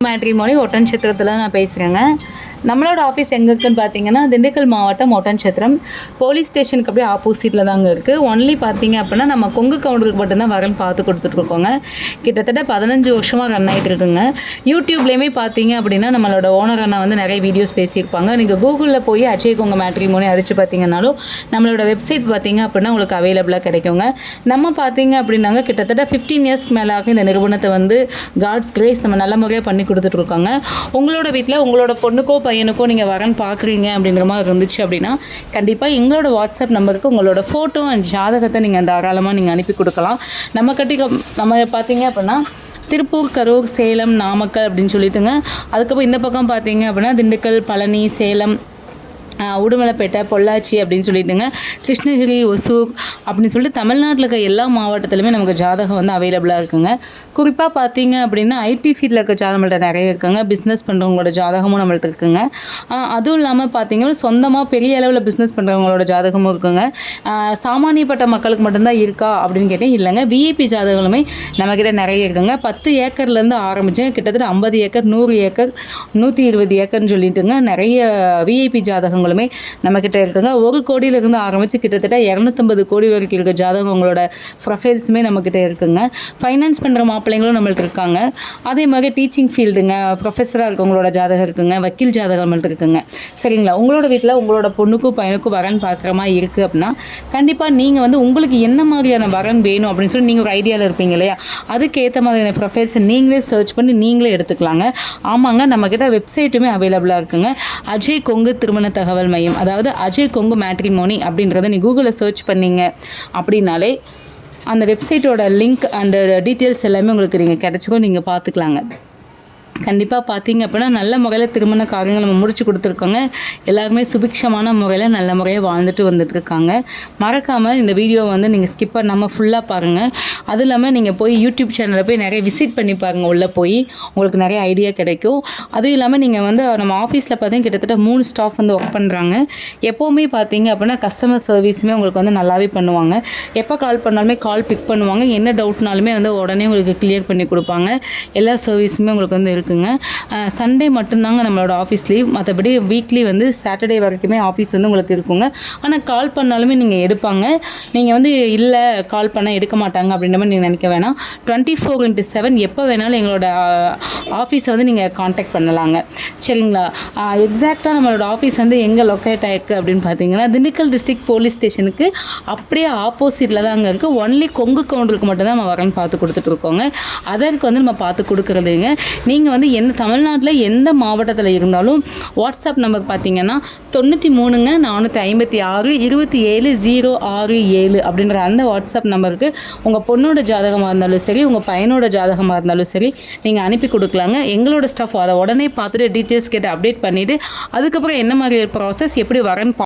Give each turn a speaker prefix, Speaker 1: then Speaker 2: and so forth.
Speaker 1: Matrimony ஒட்டன்சத்திரத்தில் நான் பேசுகிறேங்க. நம்மளோட ஆஃபீஸ் எங்கே இருக்குதுன்னு பார்த்தீங்கன்னா, திண்டுக்கல் மாவட்டம் ஒட்டன்சத்திரம் போலீஸ் ஸ்டேஷனுக்கு அப்படியே ஆப்போசிட்டில் தாங்க இருக்குது. ஒன்லி பார்த்தீங்க அப்படின்னா நம்ம கொங்கு கவுண்டருக்கு மட்டும்தான் வரன்னு பார்த்து கொடுத்துட்ருக்கோங்க. கிட்டத்தட்ட 15 வருஷமாக ரன் ஆகிட்டு இருக்குங்க. யூடியூப்லேயுமே பார்த்தீங்க அப்படின்னா நம்மளோட ஓனர் அண்ணா வந்து நிறைய வீடியோஸ் பேசியிருப்பாங்க. நீங்கள் கூகுளில் போய் அஜய் கொங்கு மேட்ரிமோனி அடித்து பார்த்தீங்கன்னாலும் நம்மளோட வெப்சைட் பார்த்தீங்க அப்படின்னா உங்களுக்கு அவைலபிளாக கிடைக்குங்க. நம்ம பார்த்தீங்க அப்படின்னாங்க கிட்டத்தட்ட 15 இயர்ஸ்க்கு மேலே ஆகும் இந்த நிறுவனத்தை வந்து காட்ஸ் கிரேஸ் நம்ம நல்ல முறையாக பண்ணி கொடுத்துட்ருக்கோங்க. உங்களோட வீட்டில் உங்களோட பொண்ணுக்கோ பையனுக்கோ நீங்கள் வரன்னு பார்க்குறீங்க அப்படின்ற மாதிரி இருந்துச்சு அப்படின்னா கண்டிப்பாக எங்களோட வாட்ஸ்அப் நம்பருக்கு உங்களோட ஃபோட்டோ அண்ட் ஜாதகத்தை நீங்கள் தாராளமாக நீங்கள் அனுப்பி கொடுக்கலாம். நம்ம பார்த்தீங்க அப்படின்னா திருப்பூர், கரூர், சேலம், நாமக்கல் அப்படின்னு சொல்லிட்டுங்க. அதுக்கப்புறம் இந்த பக்கம் பார்த்தீங்க அப்படின்னா திண்டுக்கல், பழனி, சேலம், உடுமலைப்பேட்டை, பொள்ளாச்சி அப்படின்னு சொல்லிட்டுங்க, கிருஷ்ணகிரி, ஒசூர் அப்படின்னு சொல்லிட்டு தமிழ்நாட்டில் இருக்க எல்லா மாவட்டத்திலுமே நமக்கு ஜாதகம் வந்து அவைலபிளாக இருக்குங்க. குறிப்பாக பார்த்தீங்க அப்படின்னா ஐடி ஃபீல்டில் இருக்க ஜாதகம் நம்மள்ட்ட நிறைய இருக்குங்க. பிஸ்னஸ் பண்ணுறவங்களோட ஜாதகமும் நம்மள்ட்ட இருக்குங்க. அதுவும் இல்லாமல் பார்த்தீங்கன்னா சொந்தமாக பெரிய அளவில் பிஸ்னஸ் பண்ணுறவங்களோட ஜாதகமும் இருக்குங்க. சாமானியப்பட்ட மக்களுக்கு மட்டும்தான் இருக்கா அப்படின்னு கேட்டேன், இல்லைங்க. விஐபி ஜாதகங்களுமே நம்மக்கிட்ட நிறைய இருக்குங்க. 10 ஏக்கர்லேருந்து ஆரம்பித்து கிட்டத்தட்ட 50 ஏக்கர், 100 ஏக்கர், 120 ஏக்கர்னு சொல்லிட்டுங்க நிறைய விஐபி ஜாதகங்களுமே நம்மக்கிட்ட இருக்குங்க. 1 கோடியிலிருந்து ஆரம்பித்து கிட்டத்தட்ட 250 கோடி வரைக்கும் இருக்க ஜாதகங்களோட ப்ரொஃபைல்ஸுமே நம்மக்கிட்ட இருக்குங்க. ஃபைனான்ஸ் பண்ணுற மாப்பிள்ளைங்களும் நம்மள்ட்ட இருக்காங்க. அதே மாதிரி டீச்சிங் ஃபீல்டுங்க, ப்ரொஃபஸராக இருக்கவங்களோட ஜாதகம் இருக்குங்க. வக்கீல் ஜாதகம் நம்மள்ட்ட இருக்குங்க. சரிங்களா? உங்களோட வீட்டில் உங்களோட பொண்ணுக்கும் பையனுக்கும் வரன் பார்க்குற மாதிரி இருக்குது அப்படின்னா கண்டிப்பாக நீங்கள் வந்து உங்களுக்கு என்ன மாதிரியான வரன் வேணும் அப்படின்னு சொல்லி நீங்கள் ஒரு ஐடியாவில் இருப்பீங்க இல்லையா? அதுக்கேற்ற மாதிரியான ப்ரொஃபைல்ஸை நீங்களே சர்ச் பண்ணி நீங்களே எடுத்துக்கலாங்க. ஆமாங்க, நம்மக்கிட்ட வெப்சைட்டுமே அவைலபிளாக இருக்குங்க. அஜய் கொங்கு திருமண தகவல் மையம், அதாவது அஜய் கொங்கு மேட்ரிமோனி அப்படின்றத நீ கூகுளில் சர்ச் பண்ணீங்க அப்படின்னாலே அந்த வெப்சைட்டோட லிங்க் அண்ட் டீட்டெயில்ஸ் எல்லாமே உங்களுக்கு நீங்கள் கிடச்சிக்கும், நீங்கள் பார்த்துக்கலாங்க. கண்டிப்பாக பார்த்தீங்க அப்படின்னா நல்ல முறையில் திருமண காரியங்கள் நம்ம முடிச்சு கொடுத்துருக்கோங்க. எல்லாருமே சுபிக்ஷமான முறையில் நல்ல முறையாக வாழ்ந்துட்டு வந்துட்டுருக்காங்க. மறக்காமல் இந்த வீடியோவை வந்து நீங்கள் ஸ்கிப் பண்ணாமல் ஃபுல்லாக பாருங்கள். அதுவும் இல்லாமல் நீங்கள் போய் யூடியூப் சேனலில் போய் நிறைய விசிட் பண்ணி பாருங்கள். உள்ளே போய் உங்களுக்கு நிறைய ஐடியா கிடைக்கும். அதுவும் இல்லாமல் நீங்கள் வந்து நம்ம ஆஃபீஸில் பார்த்தீங்கன்னா கிட்டத்தட்ட 3 ஸ்டாஃப் வந்து ஒர்க் பண்ணுறாங்க. எப்போவுமே பார்த்தீங்க அப்படின்னா கஸ்டமர் சர்வீஸுமே உங்களுக்கு வந்து நல்லாவே பண்ணுவாங்க. எப்போ கால் பண்ணாலுமே கால் பிக் பண்ணுவாங்க. என்ன டவுட்னாலுமே வந்து உடனே உங்களுக்கு கிளியர் பண்ணி கொடுப்பாங்க. எல்லா சர்வீஸுமே உங்களுக்கு வந்து இருக்குங்க. சண்டே மட்டும்தாங்க நம்மளோட ஆஃபீஸ் லீவ். மற்றபடி வீக்லி வந்து சாட்டர்டே வரைக்குமே ஆஃபீஸ் வந்து உங்களுக்கு இருக்குங்க. ஆனால் கால் பண்ணாலுமே நீங்கள் எடுப்பாங்க. நீங்கள் வந்து இல்லை கால் பண்ணால் எடுக்க மாட்டாங்க அப்படின்ற மாதிரி நீங்கள் நினைக்க வேணாம். 24/7 எப்போ வேணாலும் எங்களோட ஆஃபீஸை வந்து நீங்கள் காண்டாக்ட் பண்ணலாங்க. சரிங்களா? எக்ஸாக்டாக நம்மளோட ஆஃபீஸ் வந்து எங்கே லொக்கேட் ஆகிருக்கு அப்படின்னு பார்த்தீங்கன்னா திண்டுக்கல் டிஸ்ட்ரிக்ட் போலீஸ் ஸ்டேஷனுக்கு அப்படியே ஆப்போசிட்டில் தான் அங்கே இருக்குது. ஒன்லி கொங்கு கவுண்டருக்கு மட்டும்தான் நம்ம வரன்னு பார்த்து கொடுத்துட்ருக்கோங்க. அதற்கு வந்து நம்ம பார்த்து கொடுக்குறதுங்க. நீங்கள் வந்து எந்த தமிழ்நாட்டில் எந்த மாவட்டத்தில் இருந்தாலும் வாட்ஸ்அப் நம்பர் பார்த்தீங்கன்னா 93 456 27 067 அப்படின்ற அந்த வாட்ஸ்அப் நம்பருக்கு உங்கள் பொண்ணோட ஜாதகமாக இருந்தாலும் சரி, உங்கள் பையனோட ஜாதகமாக இருந்தாலும் சரி நீங்கள் அனுப்பி கொடுக்கலாங்க. எங்களோட ஸ்டாஃப் அதை உடனே பார்த்துட்டு டீட்டெயில்ஸ் கேட்டு அப்டேட் பண்ணிவிட்டு அதுக்கப்புறம் என்ன மாதிரி ப்ராசஸ் எப்படி வரன்னு